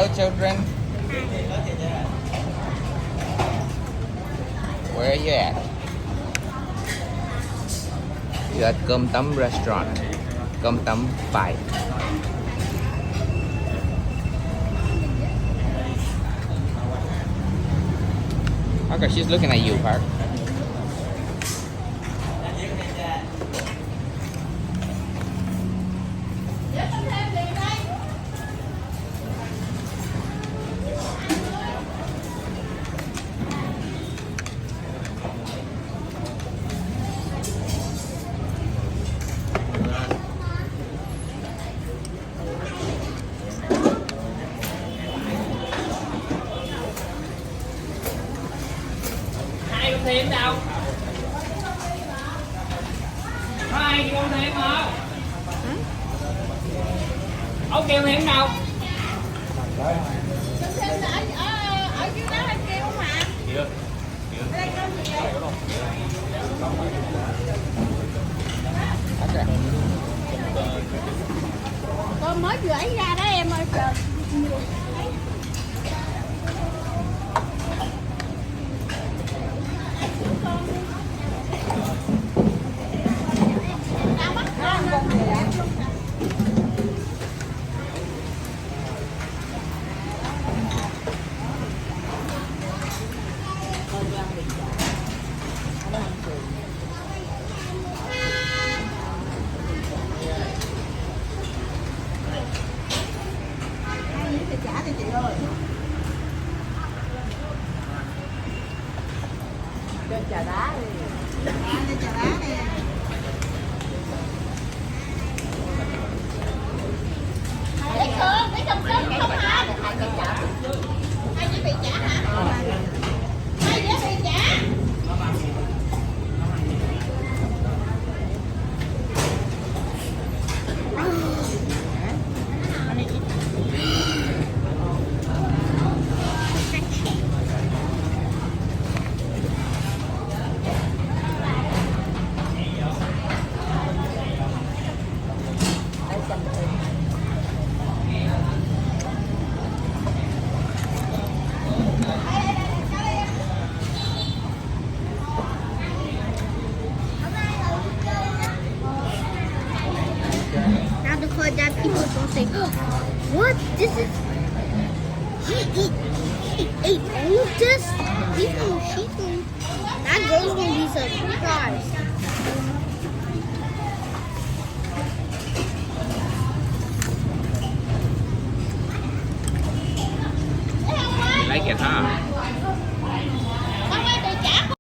Hello children. Where are you at? You're at Cơm Tấm restaurant. Cơm Tấm 5. Okay, she's looking at you, Park. Thêm đâu? Có ai kêu thêm không? Ông kêu thêm đâu? Thêm ở dưới đó anh kêu mà. Đây con gì vậy? Con mới vừa ấy ra đó em ơi trời. Trả đi chị ơi. Trên trà đá đi. Trên trà đá nè. Lấy cơm, lấy cơm sớm không hả? Hai chỉ bị trả hả? Hai chỉ bị trả. Now the code that people don't say, oh, what? This is he ate all of this? That girl's gonna be surprised. You like it, huh?